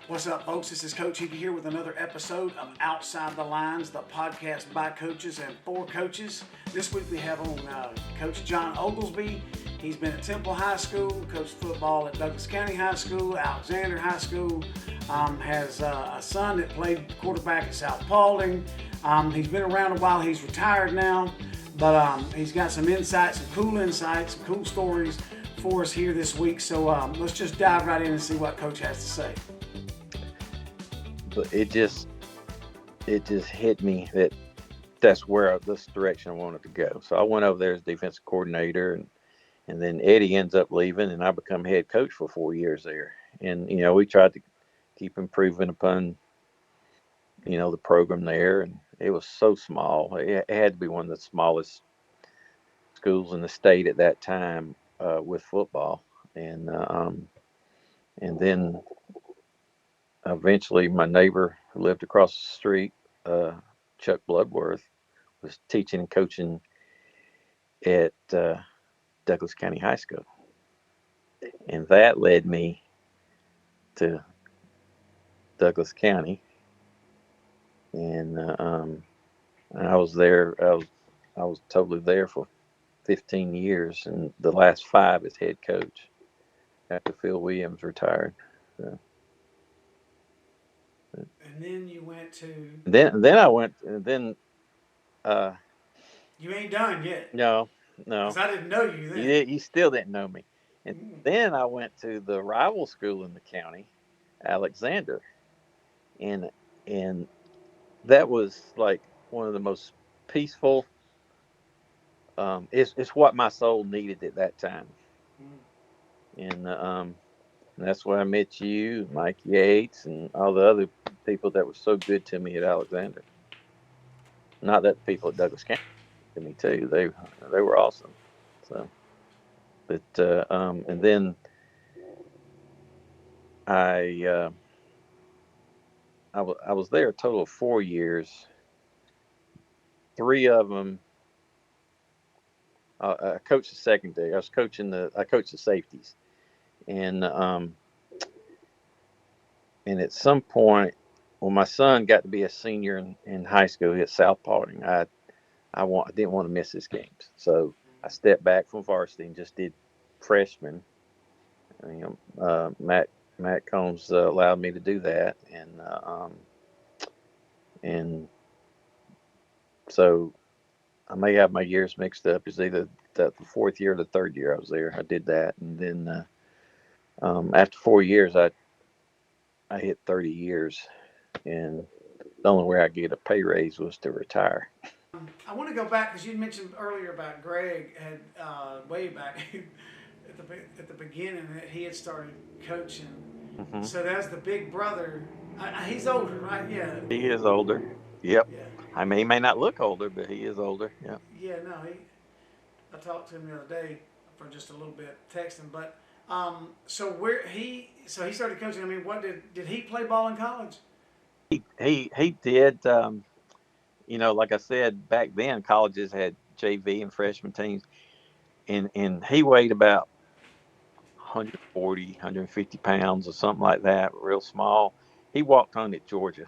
What's up, folks? This is Coach Hickey here with another episode of Outside the Lines, the podcast by coaches and for coaches. This week we have on Coach John Oglesby. He's been at Temple High School, coached football at Douglas County High School, Alexander High School, has a son that played quarterback at South Paulding. He's been around a while. He's retired now, but he's got some insights, some cool stories for us here this week. So let's just dive right in and see what Coach has to say. But it just hit me that that's where this direction I wanted to go. So I went over there as defensive coordinator, and then Eddie ends up leaving, and I become head coach for 4 years there. And we tried to keep improving upon the program there, and it was so small. It had to be one of the smallest schools in the state at that time with football, and then eventually, my neighbor who lived across the street, Chuck Bloodworth, was teaching and coaching at Douglas County High School. And that led me to Douglas County. And I was there, I was totally there for 15 years, and the last 5 as head coach after Phil Williams retired. So, And then you went to. then I went, and then You ain't done yet, no, because no, I didn't know you then. you still didn't know me. And Mm. then I went to the rival school in the county, Alexander, and and that was like one of the most peaceful. It's what my soul needed at that time, Mm. and that's where I met you, Mike Yates, and all the other people that were so good to me at Alexander. Not that the people at Douglas County to me too. They were awesome. So, but and then I. I was there a total of 4 years. 3 of them, I coached the secondary. I coached the safeties, and at some point, when my son got to be a senior in high school at South Paulding, I didn't want to miss his games, so I stepped back from varsity and just did freshman. Matt Combs allowed me to do that, and so I may have my years mixed up. It's either the 4th year or the 3rd year I was there. I did that, and then after 4 years, I hit 30 years, and the only way I could get a pay raise was to retire. I want to go back because you mentioned earlier about Greg had way back at the beginning that he had started coaching. Hmm. So that's the big brother. He's older, right? Yeah. He is older. Yep. Yeah. I mean, he may not look older, but he is older. Yep. Yeah. No. I talked to him the other day for just a little bit texting, but so he started coaching. I mean, what did he play ball in college? He did. Like I said, back then colleges had JV and freshman teams, and he weighed about 140, 150 pounds or something like that, real small. He walked on at Georgia.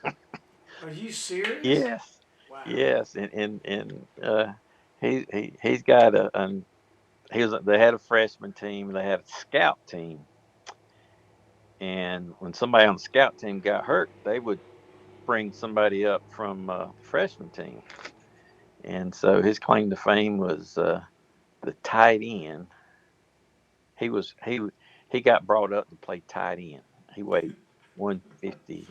Are you serious? Yes, Wow. yes, and he's got they had a freshman team, they had a scout team, and when somebody on the scout team got hurt, they would bring somebody up from the freshman team, and so his claim to fame was the tight end. He got brought up to play tight end. He weighed 150,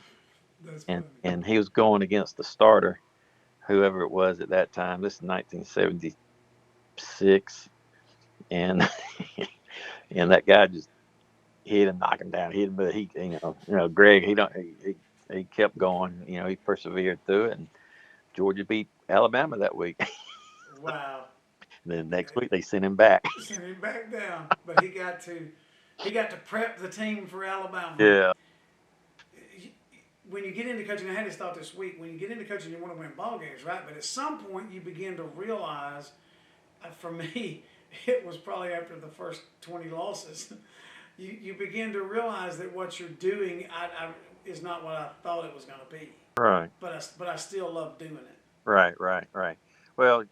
That's and funny. and he was going against the starter, whoever it was at that time. This is 1976, and and that guy just hit him, knock him down, hit him. But Greg, he kept going. He persevered through it, and Georgia beat Alabama that week. Wow. Then Yeah. next week they sent him back. Sent him back down, but he got to prep the team for Alabama. Yeah. When you get into coaching, I had this thought this week. When you get into coaching, you want to win ball games, right? But at some point, you begin to realize. For me, it was probably after the first 20 losses. you begin to realize that what you're doing is not what I thought it was going to be. Right. But I still love doing it. Right. Right. Right. Well,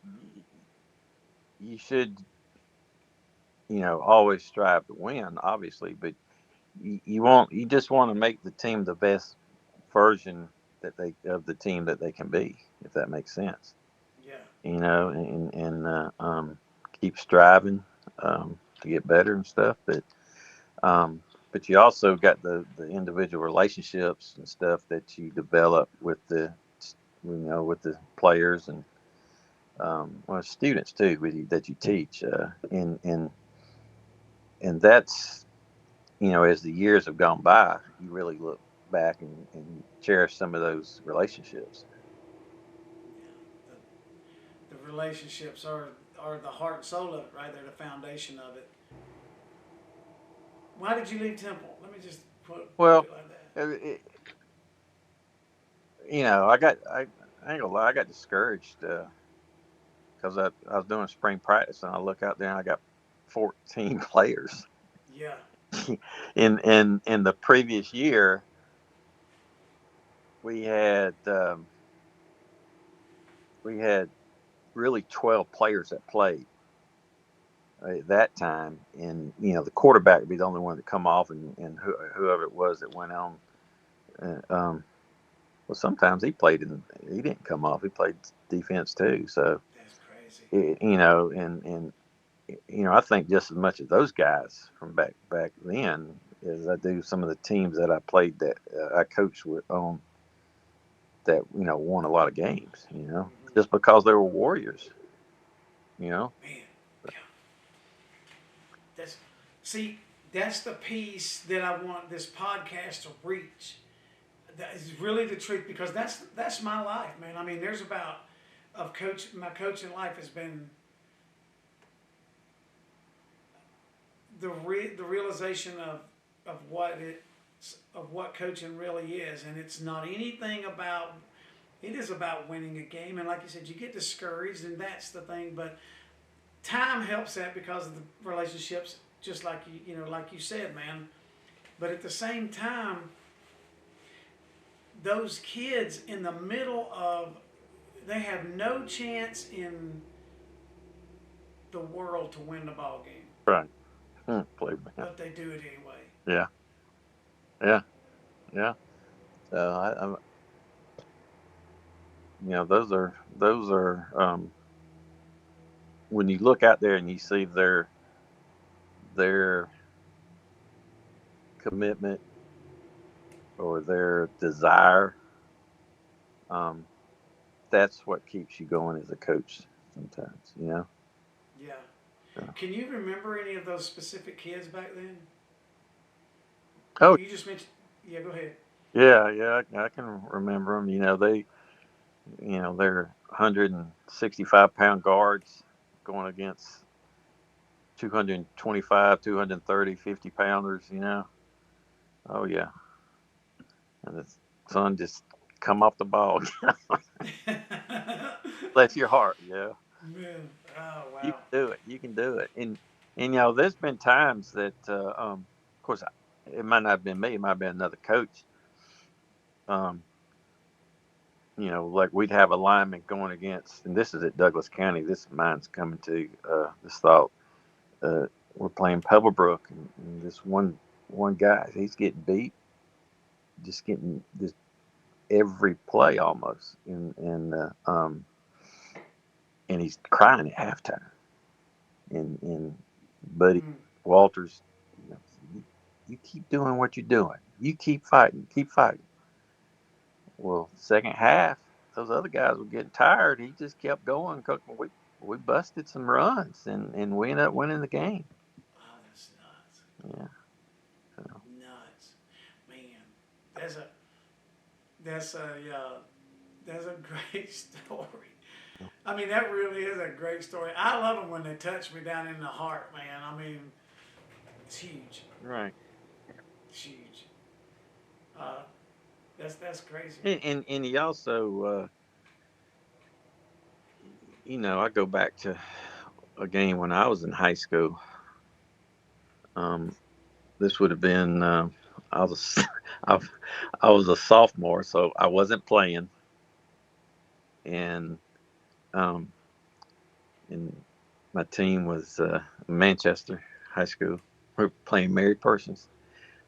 you should, always strive to win, obviously, but you just want to make the team the best version of the team that they can be, if that makes sense. Yeah. And keep striving to get better and stuff. But you also got the individual relationships and stuff that you develop with with the players and students too that you teach, and that's as the years have gone by, you really look back and cherish some of those relationships. Yeah. The relationships are the heart and soul of it, right? They're the foundation of it. Why did you leave Temple? Let me just put Well, it like that. it, I ain't gonna lie, I got discouraged because I was doing spring practice and I look out there and I got 14 players. Yeah. In the previous year, we had we had really 12 players that played at that time, and the quarterback would be the only one to come off, and whoever it was that went on. Uh, um, well, sometimes he didn't come off. He played defense too. So That's crazy. and I think just as much of those guys from back then as I do some of the teams that I played that I coached with on that won a lot of games. Just because they were warriors. You know. Man, that's see, that's the piece that I want this podcast to reach. That is really the truth because that's my life, man. I mean, there's about of coach. My coaching life has been the realization of what coaching really is, and it's not anything about. It is about winning a game, and like you said, you get discouraged, and that's the thing. But time helps that because of the relationships, just like like you said, man. But at the same time, those kids in the middle of, they have no chance in the world to win the ball game, Right. Believe me. but they do it anyway. Yeah. Yeah. Yeah. So I those are when you look out there and you see their commitment or their desire, um, that's what keeps you going as a coach sometimes. Yeah. So, Can you remember any of those specific kids back then? oh You just mentioned. Yeah, go ahead. yeah, I can remember them. They're 165-pound guards going against 225, 230, 50 pounders. Oh yeah, and the sun just come off the ball. Bless your heart. Man, oh You wow. can do it. You can do it. And there's been times that, of course, it might not have been me. It might have been another coach. Um, like we'd have a lineman going against, and this is at Douglas County. This mine's coming to this thought. We're playing Pebblebrook, and this one guy, he's getting beat, just getting just every play almost, and he's crying at halftime. And Buddy Mm. Walters, you keep doing what you're doing. You keep fighting, keep fighting. Well, second half, those other guys were getting tired. He just kept going. We busted some runs and we ended up winning the game. Oh, that's nuts. Yeah. So, Nuts, man. That's a that's a that's a great story. I mean, that really is a great story. I love them when they touch me down in the heart, man. I mean, it's huge. right. It's huge. Uh, that's crazy. And he also, I go back to a game when I was in high school. Um, This would have been I was I, I was a sophomore, so I wasn't playing, and um, and my team was Manchester High School. We were playing Mary Persons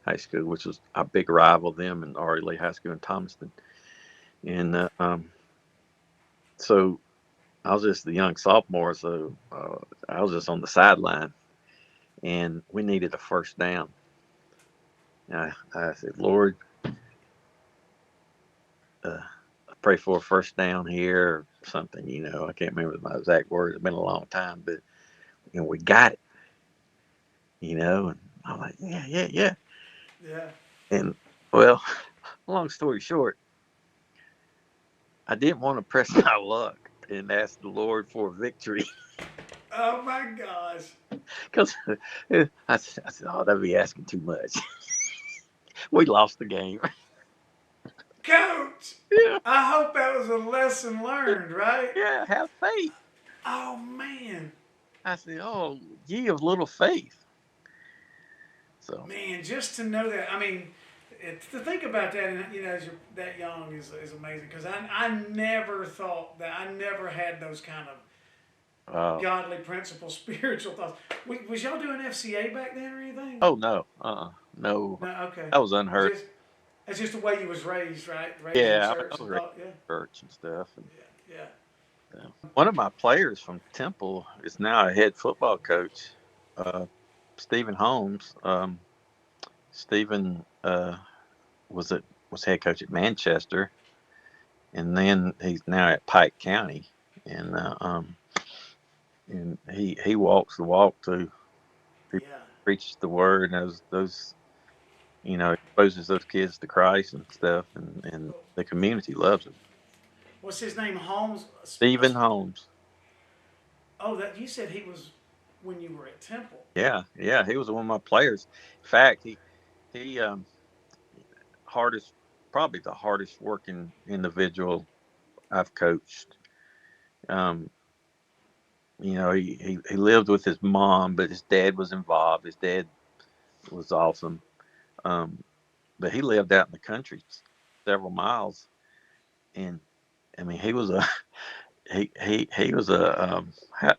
High School, which was a big rival them and Ari Lee High School in Thomaston. And so I was just the young sophomore, so I was just on the sideline, and we needed a first down. I said, Lord, uh, pray for a first down here or something. I can't remember my exact words. It's been a long time, but we got it. And I'm like, yeah, yeah, yeah. Yeah. And well, long story short, I didn't want to press my luck and ask the Lord for victory Oh my gosh. because I said, oh, that'd be asking too much. We lost the game. Coach, Yeah, I hope that was a lesson learned, right? yeah, have faith. Oh man. I said, oh, ye of little faith. So, Man, just to know that, I mean, to think about that, and as you're that young is amazing because I never thought that I never had those kind of uh, godly principles, spiritual thoughts. Was y'all doing FCA back then or anything? oh no, no, No, okay. that was unheard. Just that's just the way you was raised, right? Raised in Yeah, I church was and raised thought, yeah, in church and stuff. And yeah, one of my players from Temple is now a head football coach, uh, Stephen Holmes. Stephen was at was head coach at Manchester, and then he's now at Pike County, and he walks the walk too. He yeah. preaches the word, and those exposes those kids to Christ and stuff, and the community loves him. What's his name? Holmes. Stephen Holmes. Oh, that you said he was when you were at Temple. Yeah, yeah, he was one of my players. In fact, he hardest probably the hardest working individual I've coached. Um, he lived with his mom, but his dad was involved. His dad was awesome. Um, but he lived out in the country several miles, and I mean, he was a he was a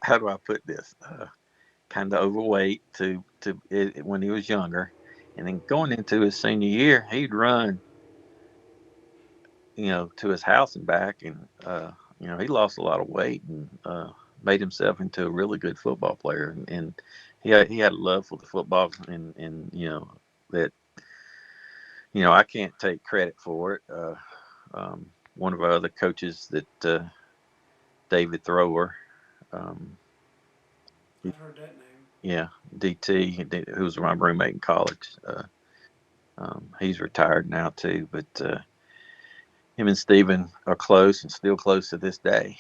how do I put this? Kind of overweight when he was younger, and then going into his senior year, he'd run to his house and back, and he lost a lot of weight and made himself into a really good football player, and he had a love for the football, and that I can't take credit for it. One of our other coaches that David Thrower, um, he- I've heard that name. yeah, DT, who was my roommate in college. He's retired now too, but him and Steven are close and still close to this day.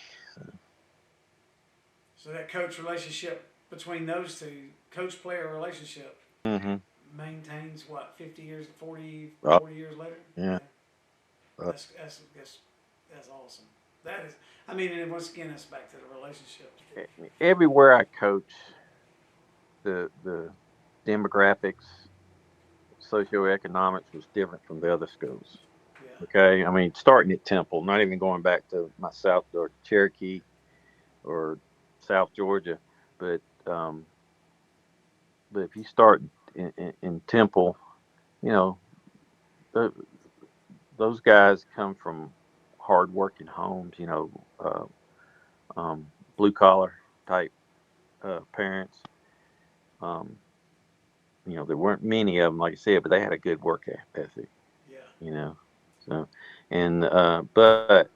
So that coach relationship between those two, coach player relationship, Mm-hmm. maintains what 50 years, 40, Oh, 40 years later. yeah. Yeah, that's awesome. That is. I mean, and once again, that's back to the relationship. Everywhere I coach, the demographics, socioeconomics was different from the other schools. Yeah. Okay, I mean, starting at Temple, not even going back to my South or Cherokee or South Georgia, but um, but if you start in Temple, you know, th- those guys come from hardworking homes, blue collar type parents. Um, there weren't many of them, like I said, but they had a good work ethic. Yeah. You know, so and but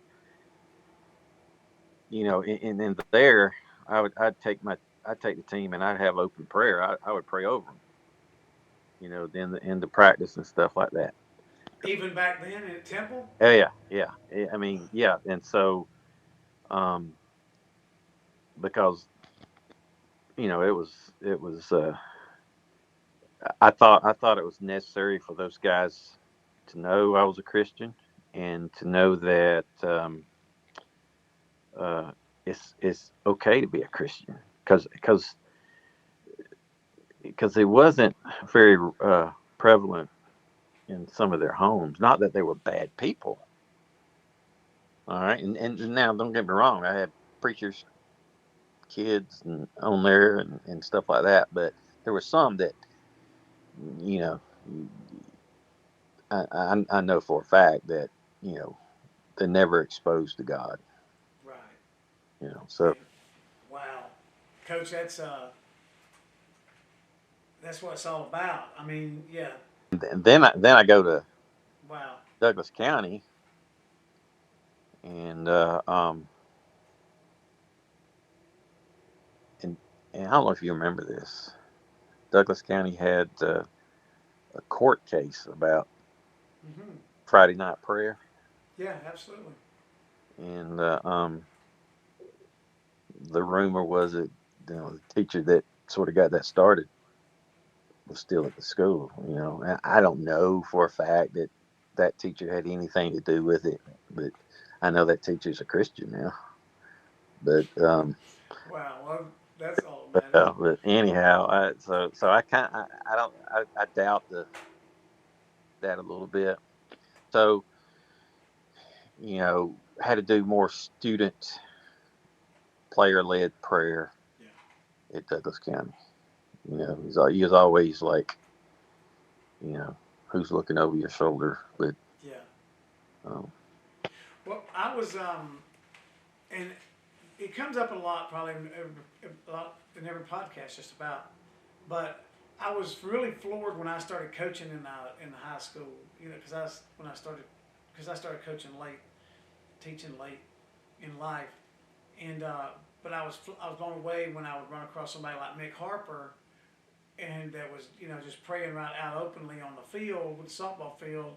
and then there, I'd take the team and I'd have open prayer. I would pray over them. Then in the practice and stuff like that. Even back then at Temple. Oh yeah, yeah. I mean, yeah, and so um, because it was I thought it was necessary for those guys to know I was a Christian and to know that uh, it's okay to be a Christian because because it wasn't very prevalent in some of their homes. Not that they were bad people, all right. And now, don't get me wrong, I had preachers' kids and on there and stuff like that, but there were some that, you know, I know for a fact that, you know, they're never exposed to God, Right. you know. Man, So wow, Coach, that's what it's all about. I mean, yeah, and then I go to wow. Douglas County, and and and I don't know if you remember this. Douglas County had a court case about Hmm. Friday night prayer, Yeah, absolutely. and the rumor was that, you know, the teacher that sort of got that started was still at the school. You know, and I don't know for a fact that that teacher had anything to do with it, but I know that teacher's a Christian now. But Wow, well, that's all that matters. but anyhow, so I don't I doubt that a little bit. So, you know, had to do more student player led prayer Yeah, at Douglas County. You know, he was always like, you know, who's looking over your shoulder. But yeah. um, Well, I was, and it comes up a lot, probably a lot in every podcast, just about. But I was really floored when I started coaching in the high school. You know, because I started coaching late, teaching late in life, and but I was blown away when I would run across somebody like Mick Harper, and that was, you know, just praying right out openly on the field, with the softball field,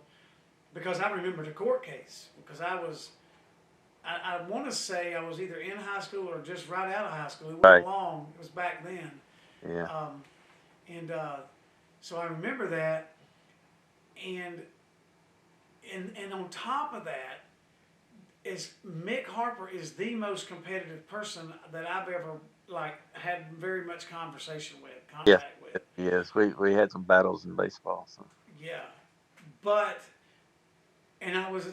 because I remember the court case, because I want to say I was either in high school or just right out of high school. It wasn't right, long. It was back then. yeah, Um, and so I remember that. And, and on top of that, is Mick Harper is the most competitive person that I've ever like had very much conversation with, yes, contact with. yes. We had some battles in baseball. So Yeah. But, and I was,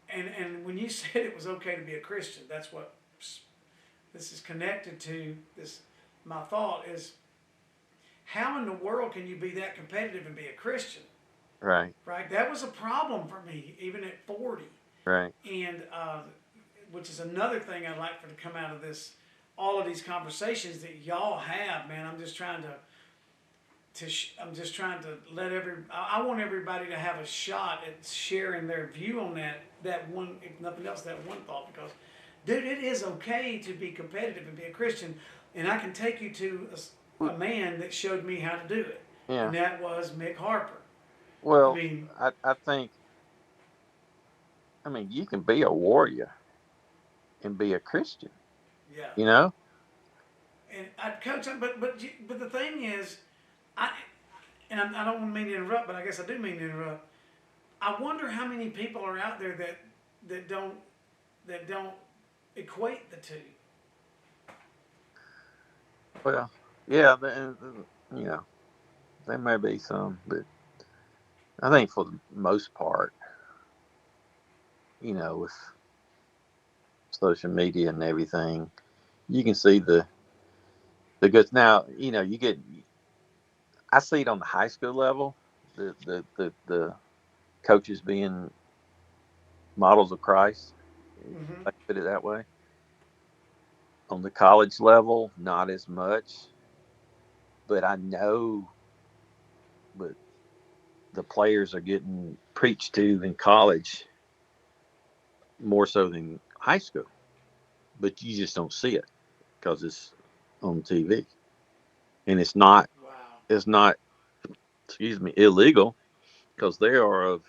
and when you said it was okay to be a Christian, that's what this is connected to. This, my thought is, how in the world can you be that competitive and be a Christian? right, Right? That was a problem for me, even at 40. right, And which is another thing I'd like for to come out of this, all of these conversations that y'all have, man. I'm just trying I'm just trying to let I want everybody to have a shot at sharing their view on that one, if nothing else, that one thought. Because, dude, it is okay to be competitive and be a Christian, and I can take you to a man that showed me how to do it, and yeah. that was Mick Harper. I Well, mean, I think, I mean, you can be a warrior and be a Christian. yeah. You know, And I coach, but the thing is, I I don't want to mean to interrupt, but I guess I do mean to interrupt. I wonder how many people are out there that don't that don't equate the two. well, yeah, you know, there may be some, but I think for the most part, you know, with social media and everything, you can see the goods. Now, you know, I see it on the high school level, the coaches being models of Christ, if Mm-hmm. I put it that way. On the college level, not as much, but I know, but the players are getting preached to in college more so than high school, but you just don't see it because it's on TV, and Wow. it's not, excuse me, illegal, because they are of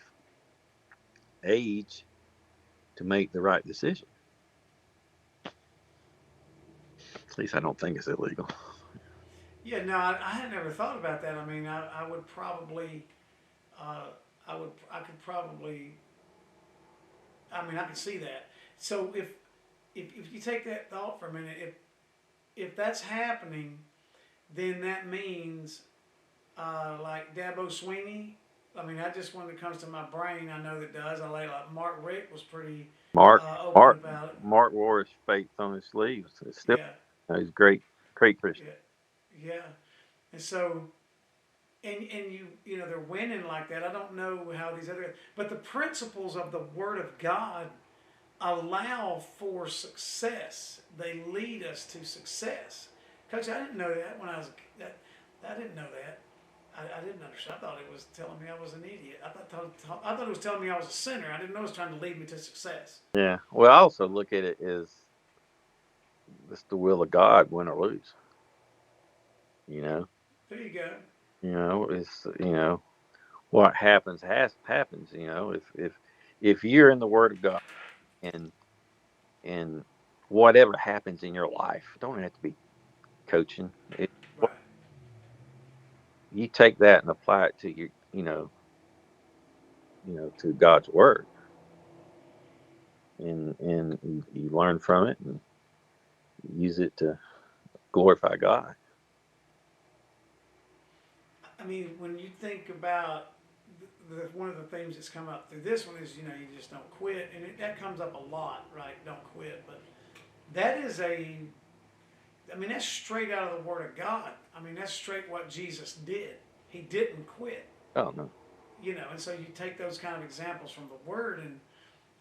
age to make the right decision. At least I don't think it's illegal. Yeah. No, I had never thought about that. I mean, I would probably, uh, I could probably. I mean, I could see that. So if you take that thought for a minute, if that's happening, then that means like Dabo Sweeney. I mean, that just one that comes to my brain. I know that does. I like Mark Rick was pretty Mark, open Mark, about it. Mark wore his faith on his sleeves. It's still, Yeah, he's great, great Christian. yeah, yeah. And so, and you know they're winning like that. I don't know how these other, but the principles of the Word of God allow for success. They lead us to success. Coach, I didn't know that when I was that. I didn't know that. I didn't understand. I thought it was telling me I was an idiot. I thought it was telling me I was a sinner. I didn't know it was trying to lead me to success. Yeah. Well, I also look at it as it's the will of God, win or lose. You know, There you go. it's what happens has happens. If you're in the Word of God and and whatever happens in your life, don't have to be coaching. Right. You take that and apply it to your, to God's Word, and you learn from it and use it to glorify God. I mean, when you think about one of the themes that's come up through this one is you just don't quit, and that comes up a lot, right? Don't quit, but that is I mean that's straight out of the Word of God. I mean that's straight what Jesus did. He didn't quit, Oh no, and so you take those kind of examples from the Word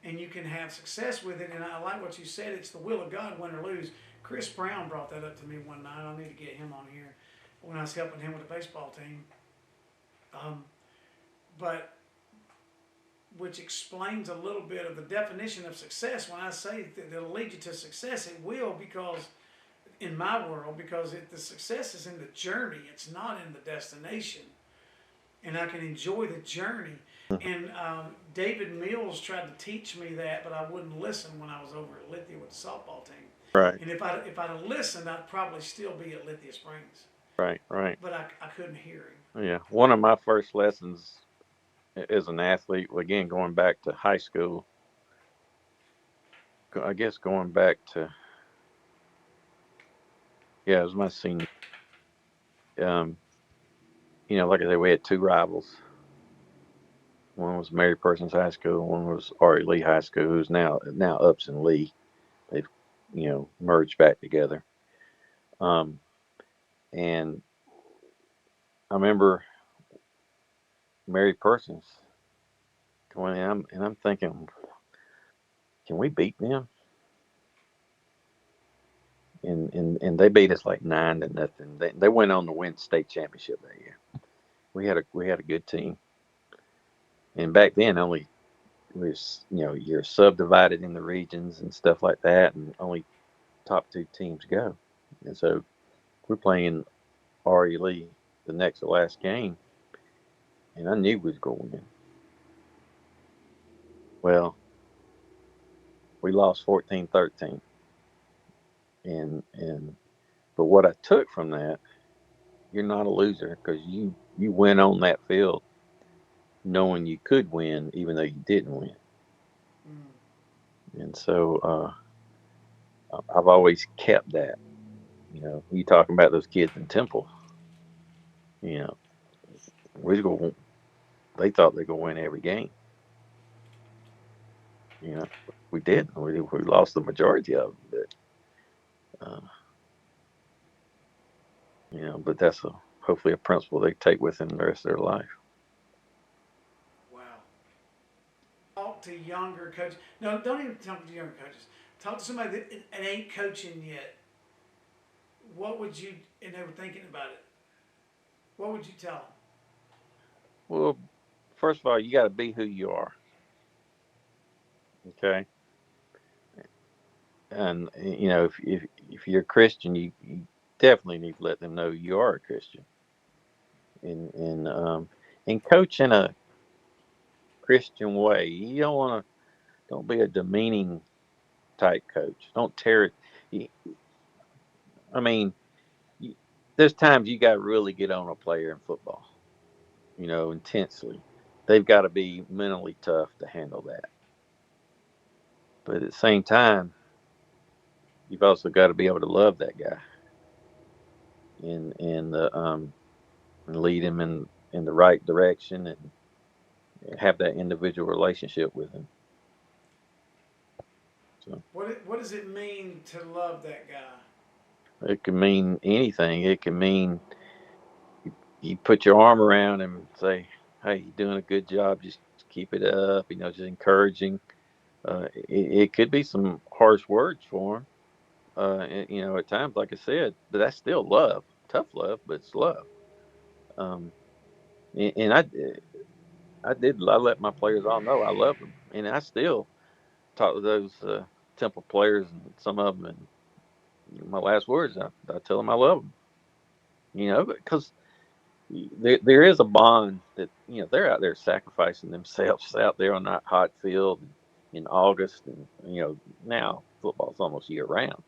and you can have success with it. And I like what you said. It's the will of God, win or lose. Chris Brown brought that up to me one night. I need to get him on here when I was helping him with the baseball team. Um, but which explains a little bit of the definition of success. When I say that it'll lead you to success, it will because in my world, because the success is in the journey. It's not in the destination, and I can enjoy the journey. And David Mills tried to teach me that, but I wouldn't listen when I was over at Lithia with the softball team. right, And if I'd have listened, I'd probably still be at Lithia Springs. right. But I couldn't hear him. Yeah, one of my first lessons as an athlete, again going back to high school, I guess going back to, yeah, it was my senior. Um, like I said, we had two rivals. One was Mary Persons High School. One was Ari Lee High School, who's now Upson Lee. They've merged back together. Um, and I remember Mary Persons going in, and I'm thinking, can we beat them? And they beat us like 9-0. They went on to win state championship that year. We had a good team, and back then only was you're subdivided in the regions and stuff like that, and only top two teams go. And so we're playing Ari Lee the next to last game, and I knew we was going to win. Well, we lost 14-13, and but what I took from that, you're not a loser because you went on that field knowing you could win even though you didn't win. Mm. And so I've always kept that. You talking about those kids in Temple. You know, we go. They thought they were going to win every game. You know, we didn't. We lost the majority of them. But but that's hopefully a principle they take with them the rest of their life. Wow. Talk to younger coaches. No, don't even talk to younger coaches. Talk to somebody that ain't coaching yet. What would you, and they were thinking about it, what would you tell them? Well, first of all, you got to be who you are. Okay, and if you're a Christian, you definitely need to let them know you are a Christian, and coach in a Christian way. You don't be a demeaning type coach. Don't tear it. I mean, you, there's times you got to really get on a player in football. Intensely. They've got to be mentally tough to handle that. But at the same time, you've also got to be able to love that guy. And and lead him in the right direction and have that individual relationship with him. So What does it mean to love that guy? it can mean anything. It can mean you put your arm around him and say, "Hey, you're doing a good job. Just keep it up." Just encouraging. It could be some harsh words for him. At times, like I said, but that's still love. Tough love, but it's love. Um, and I let my players all know I love them, and I still talk to those Temple players and some of them, and my last words, I tell them I love them. Because there is a bond that they're out there sacrificing themselves out there on that hot field in August, and now football's almost year round.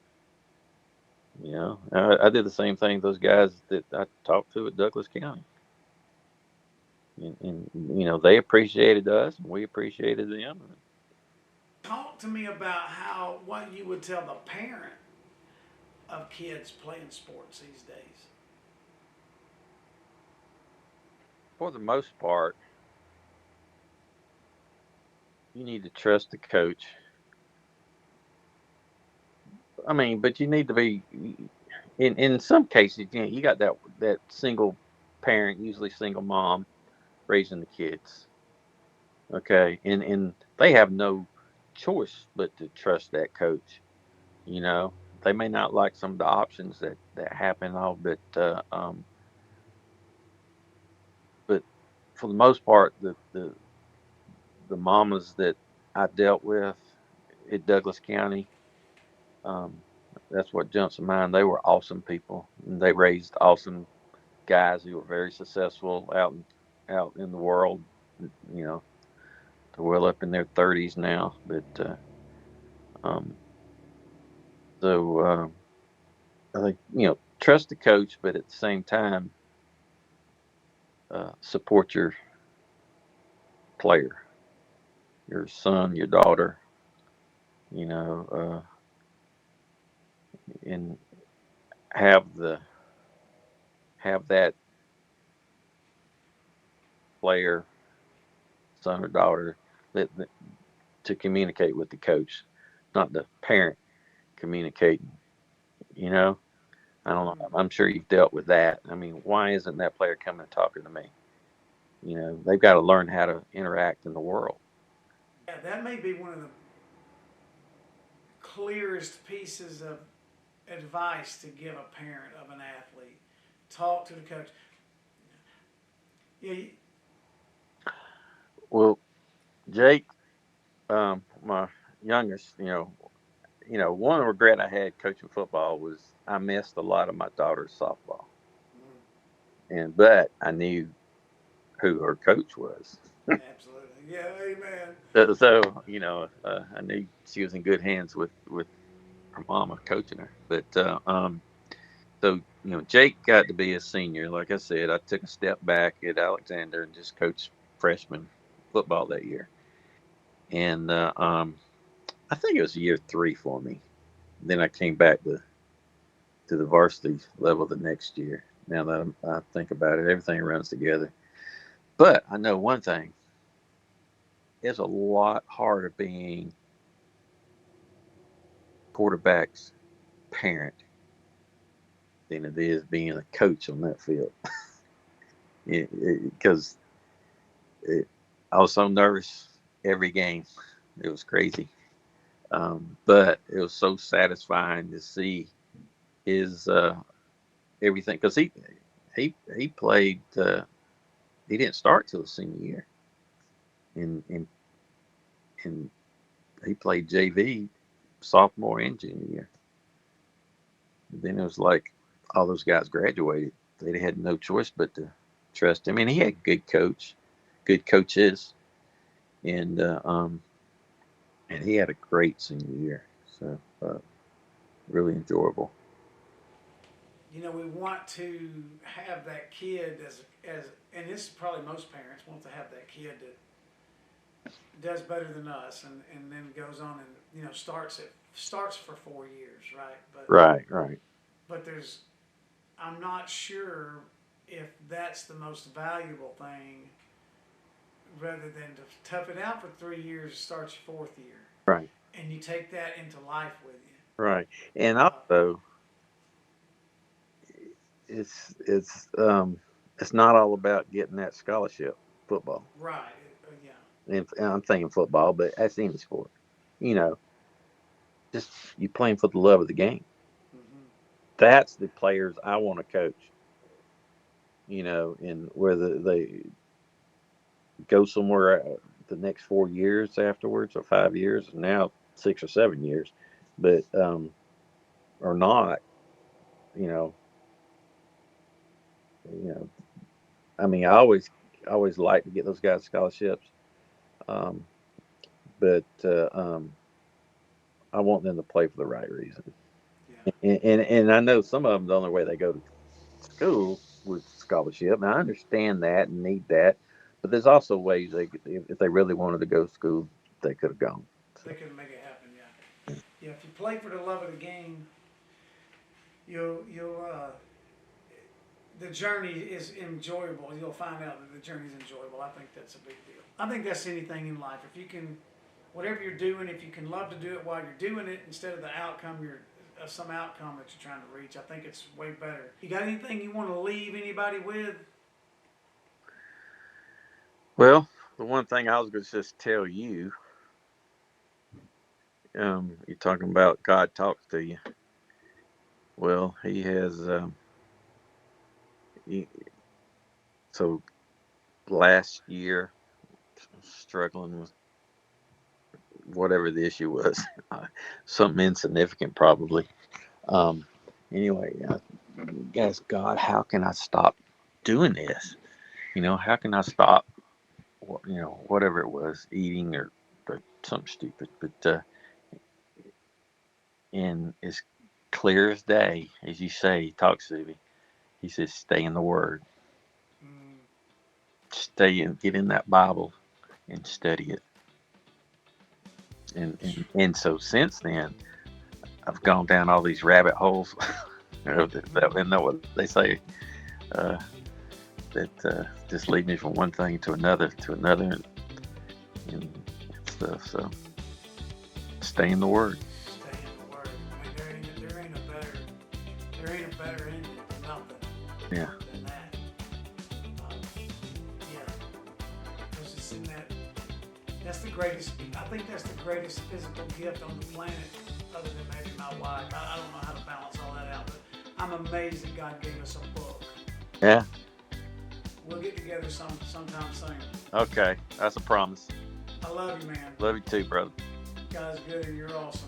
I did the same thing. Those guys that I talked to at Douglas County, and they appreciated us, and we appreciated them. Talk to me about how what you would tell the parent of kids playing sports these days. For the most part, you need to trust the coach. I mean, but you need to be in some cases, you got that single parent, usually single mom, raising the kids. Okay, and they have no choice but to trust that coach. They may not like some of the options that happen, all, but for the most part, the mamas that I dealt with at Douglas County, um, that's what jumps to mind. They were awesome people. And they raised awesome guys who were very successful out in the world. You know, they're well up in their 30s now. Um, so I think trust the coach, but at the same time support your player, your son, your daughter. You know, and have the have that player, son or daughter, that to communicate with the coach, not the parent communicating. You know, I don't know. I'm sure you've dealt with that. I mean, why isn't that player coming and talking to me? They've got to learn how to interact in the world. Yeah, that may be one of the clearest pieces of advice to give a parent of an athlete. Talk to the coach. Yeah, Well, Jake, my youngest, one regret I had coaching football was I missed a lot of my daughter's softball, but I knew who her coach was. absolutely. Yeah, amen. So I knew she was in good hands with her mama coaching her. So Jake got to be a senior. Like I said, I took a step back at Alexander and just coached freshman football that year. And I think it was year 3 for me. Then I came back to the varsity level the next year. Now that I think about it, everything runs together. But I know one thing: it's a lot harder being quarterback's parent than it is being a coach on that field. Because I was so nervous every game. It was crazy. But it was so satisfying to see his everything because he played. He didn't start till his senior year, and he played JV sophomore and junior year. And then it was like all those guys graduated. They had no choice but to trust him. And he had good coaches, and he had a great senior year. So really enjoyable. We want to have that kid as, and this is probably most parents want to have that kid that does better than us, and then goes on and starts for 4 years, right? But Right, right. but there's I'm not sure if that's the most valuable thing, rather than to tough it out for 3 years, start your fourth year, Right. and you take that into life with you. Right. And Uh, also, it's it's um it's not all about getting that scholarship football. right. Yeah. And I'm thinking football, but that's any sport. You know, just you playing for the love of the game. Mm-hmm. That's the players I want to coach. You know, and whether they go somewhere the next 4 years afterwards, or 5 years, and now 6 or 7 years, but or not. You know, you know. I mean, I always like to get those guys scholarships, um, but I want them to play for the right reason. Yeah. And I know some of them, the only way they go to school with scholarship, and I understand that and need that. But there's also ways they could, if they really wanted to go to school, they could have gone. They can make it happen. Yeah. Yeah. If you play for the love of the game, you'll the journey is enjoyable. You'll find out that the journey is enjoyable. I think that's a big deal. I think that's anything in life. If you can, whatever you're doing, if you can love to do it while you're doing it instead of the outcome you're some outcome that you're trying to reach, I think it's way better. You got anything you want to leave anybody with? Well, the one thing I was going to just tell you, you're talking about God talks to you. Well, He has. He, so last year, struggling with whatever the issue was, something insignificant probably. Um, anyway, asked God, how can I stop doing this? You know, how can I stop? You know, whatever it was, eating or something stupid. But and as clear as day, as you say, He talks to me. He says, "Stay in the Word. Mm, Stay and get in that Bible and study it." And so since then, I've gone down all these rabbit holes. And know what they say, uh, that just lead me from one thing to another, and stuff. So stay in the Word. stay in the word. I mean, there ain't a better ending to nothing Yeah. than that. Yeah, because it's in that. That's the greatest. I think that's the greatest physical gift on the planet, other than maybe my wife. I don't know how to balance all that out, but I'm amazed that God gave us a book. Yeah. We'll get together sometime soon. Okay. That's a promise. I love you, man. Love you too, brother. God's good and you're awesome.